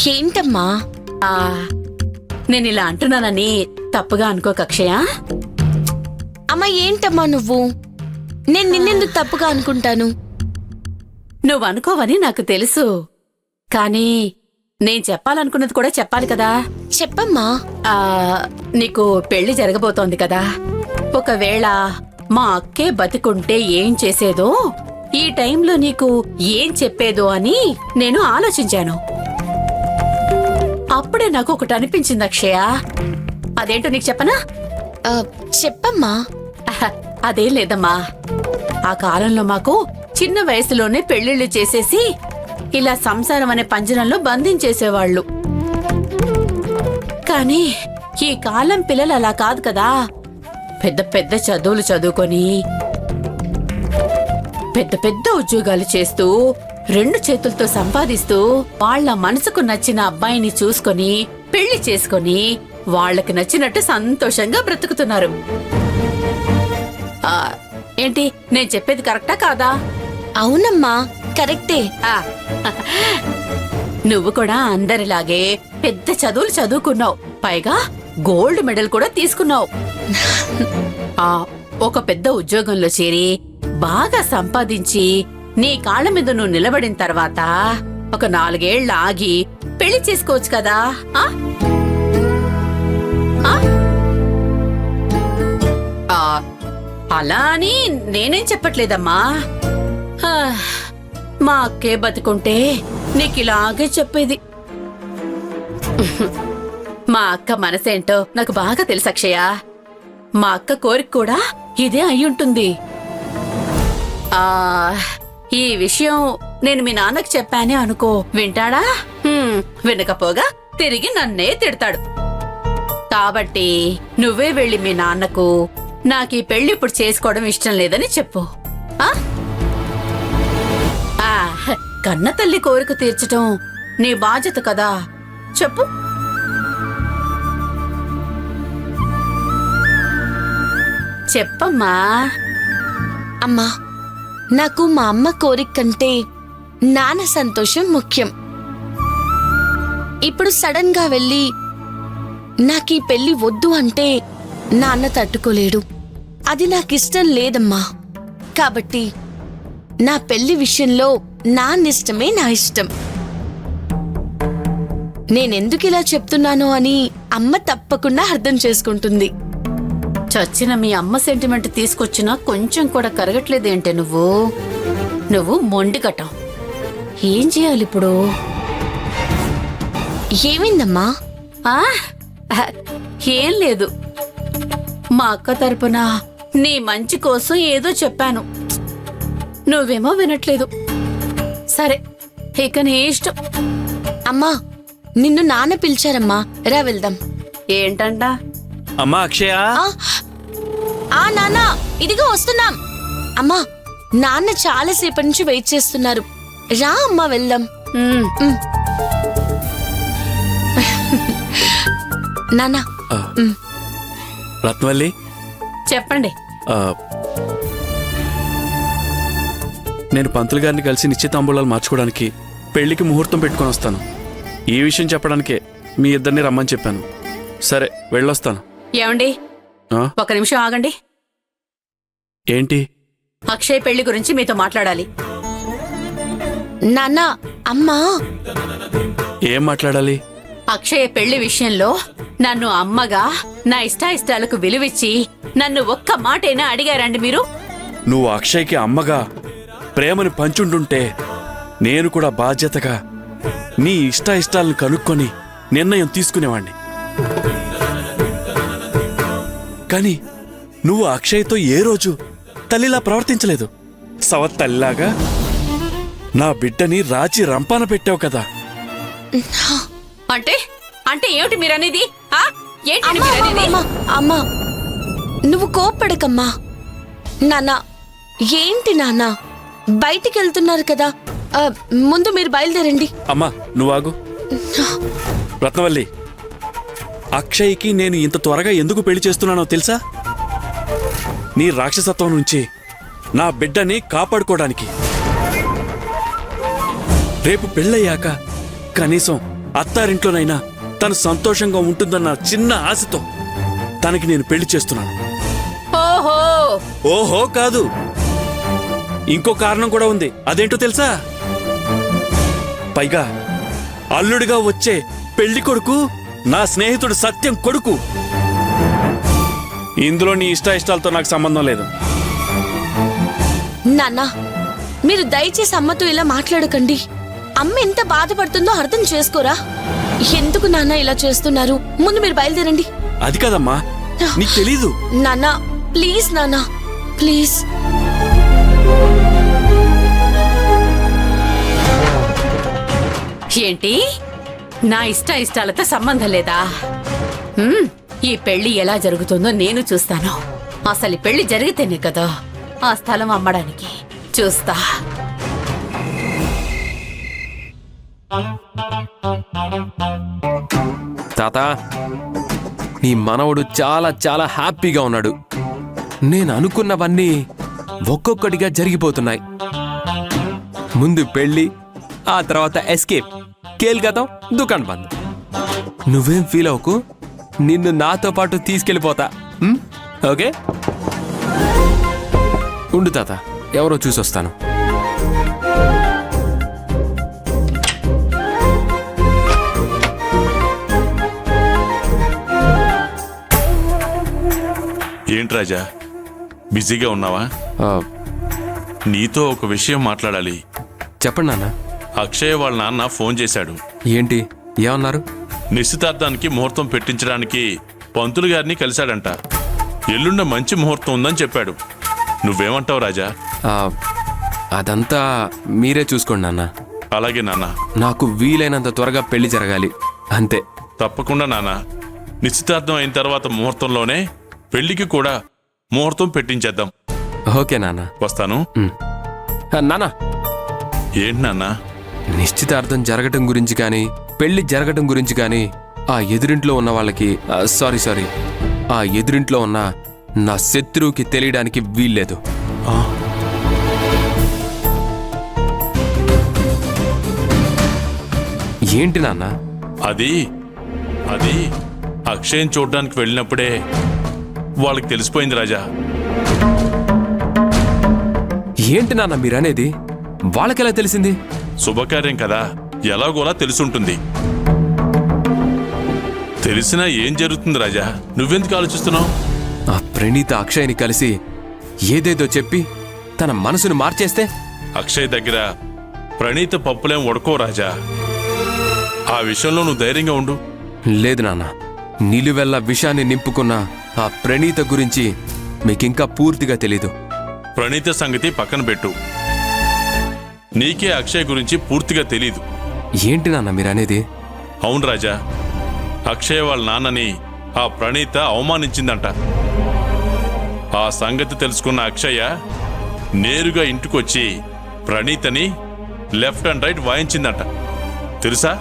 ఏంటమ్మా? ఆ నేను ఇలా అంటున్నానని తప్పుగా అనుకోకు అక్షయ. అమ్మా ఏంటమ్మా నువ్వు? నేను నిన్నెందుకు తప్పుగా అనుకుంటాను? నువ్వు అనుకోవని నాకు తెలుసు, కానీ నేను చెప్పాలనుకున్నది కూడా చెప్పాలి కదా. చెప్పమ్మా. నీకు పెళ్లి జరగబోతోంది కదా. ఒకవేళ మా అక్కే బతికుంటే ఏం చేసేదో, ఈ టైంలో నీకు ఏం చెప్పేదో అని నేను ఆలోచించాను. అప్పుడే నాకు ఒకటి అనిపించింది అక్షయ. అదేంటో నీకు చెప్పనా? చెప్పమ్మా. అదేం లేదమ్మా, ఆ కాలంలో మాకు చిన్న వయసులోనే పెళ్లిళ్లు చేసేసి ఇలా సంసారం అనే పంజరంలో బంధించేసేవాళ్లు. కానీ ఈ కాలం పిల్లలు అలా కాదు కదా. పెద్ద పెద్ద చదువులు చదువుకొని పెద్ద పెద్ద ఉద్యోగాలు చేస్తూ 2 చేతులతో సంపాదిస్తూ వాళ్ల మనసుకు నచ్చిన అబ్బాయిని చూసుకొని పెళ్లి చేసుకొని వాళ్లకి నచ్చినట్టు సంతోషంగా బ్రతుకుతున్నారు. ఏంటి నేను చెప్పేది కరెక్టా కాదా? అవునమ్మా, కరెక్టే. నువ్వు కూడా అందరిలాగే పెద్ద చదువులు చదువుకున్నావు, పైగా గోల్డ్ మెడల్ కూడా తీసుకున్నావు. ఒక పెద్ద ఉద్యోగంలో చేరి బాగా సంపాదించి నీ కాళ్ళ మీద నువ్వు నిలబడిన తర్వాత ఒక 4 ఏళ్లు ఆగి పెళ్లి చేసుకోవచ్చు కదా. అలా అని నేనేం చెప్పట్లేదమ్మా. మా అక్కే బతుకుంటే నీకిలాగే చెప్పేది. మా అక్క మనసేంటో నాకు బాగా తెలుసు అక్షయ. మా అక్క కోరిక కూడా ఇదే అయ్యుంటుంది. ఈ విషయం నేను మీ నాన్నకు చెప్పానే అనుకో, వింటాడా? వినకపోగా తిరిగి నన్నే తిడతాడు. కాబట్టి నువ్వే వెళ్ళి మీ నాన్నకు నాకీ పెళ్లి ఇప్పుడు చేసుకోవడం ఇష్టం లేదని చెప్పు. కన్న తల్లి కోరిక తీర్చటం నీ బాధ్యత కదా, చెప్పు. చెప్పమ్మా. అమ్మా, నాకు మా అమ్మ కోరిక కంటే నాన్న సంతోషం ముఖ్యం. ఇప్పుడు సడన్ గా వెళ్ళి నాకీ పెళ్లి వద్దు అంటే నాన్న తట్టుకోలేడు. అది నాకిష్టం లేదమ్మా. కాబట్టి నా పెళ్లి విషయంలో నాన్నిష్టమే నా ఇష్టం. నేనెందుకిలా చెప్తున్నానో అని అమ్మ తప్పకుండా అర్థం చేసుకుంటుంది. చచ్చిన మీ అమ్మ సెంటిమెంట్ తీసుకొచ్చినా కొంచెం కూడా కరగట్లేదేంటే నువ్వు మొండికటం. ఏం చేయాలి ఇప్పుడు? ఏమైందమ్మా? ఏం లేదు, మా అక్క తరపున నీ మంచి కోసం ఏదో చెప్పాను, నువ్వేమో వినట్లేదు. సరే, ఇక నీ ఇష్టం. అమ్మా, నిన్ను నాన్న పిలిచారమ్మా, రా వెళ్దాం. ఏంటంట? అమ్మా అక్షయ. నాన్న, ఇదిగో వస్తున్నాం. అమ్మా, నాన్న చాలాసేపటి నుంచి వెయిట్ చేస్తున్నారు. రా అమ్మా వెళ్దాం. నాన్న. రత్నవల్లి, చెప్పండి. నేను పంతులు గారిని కలిసి నిశ్చితాంబూలాలు మార్చుకోవడానికి పెళ్లికి ముహూర్తం పెట్టుకొని వస్తాను. ఈ విషయం చెప్పడానికే మీ ఇద్దరిని రమ్మని చెప్పాను. సరే, వెళ్ళొస్తాను. ఏమండి, ఒక నిమిషం ఆగండి. ఏంటి? అక్షయ్ పెళ్లి గురించి మీతో మాట్లాడాలి. నాన్న, అమ్మా. ఏం మాట్లాడాలి? అక్షయ్ పెళ్లి విషయంలో నన్ను అమ్మగా నా ఇష్టాయిష్టాలకు విలువిచ్చి నన్ను ఒక్క మాటైనా అడిగారండి మీరు? నువ్వు అక్షయ్కి అమ్మగా ప్రేమని పంచుంటుంటే నేను కూడా బాధ్యతగా నీ ఇష్టాయిష్టాలను కనుక్కొని నిర్ణయం తీసుకునేవాణ్ణి. కానీ నువ్వు అక్షయ్తో ఏ రోజు తల్లిలా ప్రవర్తించలేదు. సవత్తల్లిలాగా నా బిడ్డని రాచి రంపాన పెట్టావు కదా. అంటే అంటే ఏమిటి మీరనేది? అమ్మా, నువ్వు కోప్పడకమ్మా. నాన్న, ఏంటి నాన్న, బయటికి వెళ్తున్నారు కదా, ముందు మీరు బయలుదేరండి. అమ్మా, నువ్వాగు. రత్నవల్లి, అక్షయ్కి నేను ఇంత త్వరగా ఎందుకు పెళ్లి చేస్తున్నానో తెలుసా? నీ రాక్షసత్వం నుంచి నా బిడ్డని కాపాడుకోవడానికి. రేపు పెళ్ళయ్యాక కనీసం అత్తారింట్లోనైనా తను సంతోషంగా ఉంటుందన్న చిన్న ఆశతో తనకి నేను పెళ్లి చేస్తున్నాను. ఓహో, ఓహో కాదు, ఇంకో కారణం కూడా ఉంది. అదేంటో తెలుసా? పైగా అల్లుడిగా వచ్చే పెళ్లి కొడుకు నా స్నేహితుడు సత్యం కొడుకు. ఇందులో నీ ఇష్టాలతో నాకు సంబంధం లేదు. నాన్న, మీరు దయచేసి అమ్మతో ఇలా మాట్లాడకండి. అమ్మ ఎంత బాధపడుతుందో అర్థం చేసుకోరా? ఎందుకు నాన్న ఇలా చేస్తున్నారు? ముందు మీరు బయలుదేరండి. అది కాదమ్మా, నీకు తెలీదు. నాన్న ప్లీజ్, నాన్న ప్లీజ్. ఏంటి నా ఇష్టాలతో సంబంధం లేదా? ఈ పెళ్లి ఎలా జరుగుతుందో నేను చూస్తాను. అసలు ఈ పెళ్లి జరిగితేనే కదా ఆ స్థలం అమ్మడానికి చూస్తా. తాత, నీ మనవడు చాలా చాలా హ్యాపీగా ఉన్నాడు. నేను అనుకున్నవన్నీ ఒక్కొక్కటిగా జరిగిపోతున్నాయి. ముందు పెళ్లి, ఆ తర్వాత ఎస్కేప్, కేల్కతం, దుకాణం బంద్. నువ్వేం ఫీల్ అవ్వకు, నిన్ను నాతో పాటు తీసుకెళ్ళిపోతా. ఓకే, ఉండు తాత, ఎవరో చూసొస్తాను. ఏంటి రాజా, బిజీగా ఉన్నావా? ఆ, నీతో ఒక విషయం మాట్లాడాలి. చెప్పండి నాన్న. అక్షయ్ వాళ్ళ నాన్న ఫోన్ చేశాడు. ఏంటి, ఏమన్నారు? నిశ్చితార్థానికి ముహూర్తం పెట్టించడానికి పంతులు గారిని కలిశాడంట. ఎల్లుండ మంచి ముహూర్తం ఉందని చెప్పాడు. నువ్వేమంటావు రాజా? ఆ, అదంతా మీరే చూసుకోండి నాన్న. అలాగే నాన్న. నాకు వీలైనంత త్వరగా పెళ్లి జరగాలి, అంతే. తప్పకుండా నాన్న. నిశ్చితార్థం అయిన తర్వాత ముహూర్తంలోనే పెళ్లికి కూడా ముహూర్తం పెట్టించేద్దాం. ఓకే నాన్న. వస్తాను. నాన్న, ఏంటి నాన్న? నిశ్చితార్థం జరగటం గురించి కానీ పెళ్లి జరగటం గురించి కానీ ఆ ఎదురింట్లో ఉన్న వాళ్ళకి సారీ ఆ ఎదురింట్లో ఉన్న నా శత్రువుకి తెలియడానికి వీల్లేదు. ఏంటి నాన్న? అది అక్షయం చూడ్డానికి వెళ్ళినప్పుడే వాళ్ళకి తెలిసిపోయింది రాజా. ఏంటి నాన్న మీరనేది? వాళ్ళకెలా తెలిసింది? శుభకార్యం కదా, ఎలాగోలా తెలుసుంటుంది. తెలిసినా ఏం జరుగుతుంది రాజా? నువ్వెందుకు ఆలోచిస్తున్నావు? ఆ ప్రణీత అక్షయ్ని కలిసి ఏదేదో చెప్పి తన మనసును మార్చేస్తే? అక్షయ్ దగ్గర ప్రణీత పప్పులేం ఉడకో రాజా. ఆ విషయంలో నువ్వు ధైర్యంగా ఉండు. లేదు నాన్న, నిలువెల్ల విషాన్ని నింపుకున్న ఆ ప్రణీత గురించి మీకింకా పూర్తిగా తెలీదు. ప్రణీత సంగతి పక్కన పెట్టు. నీకే అక్షయ్ గురించి పూర్తిగా తెలీదు. ఏంటి నాన్న మీరనేది? అవును రాజా, అక్షయ్ వాళ్ళ నాన్నని ఆ ప్రణీత అవమానించిందంట. ఆ సంగతి తెలుసుకున్న అక్షయ్య నేరుగా ఇంటికొచ్చి ప్రణీతని లెఫ్ట్ అండ్ రైట్ వాయించిందంట. తెలుసా?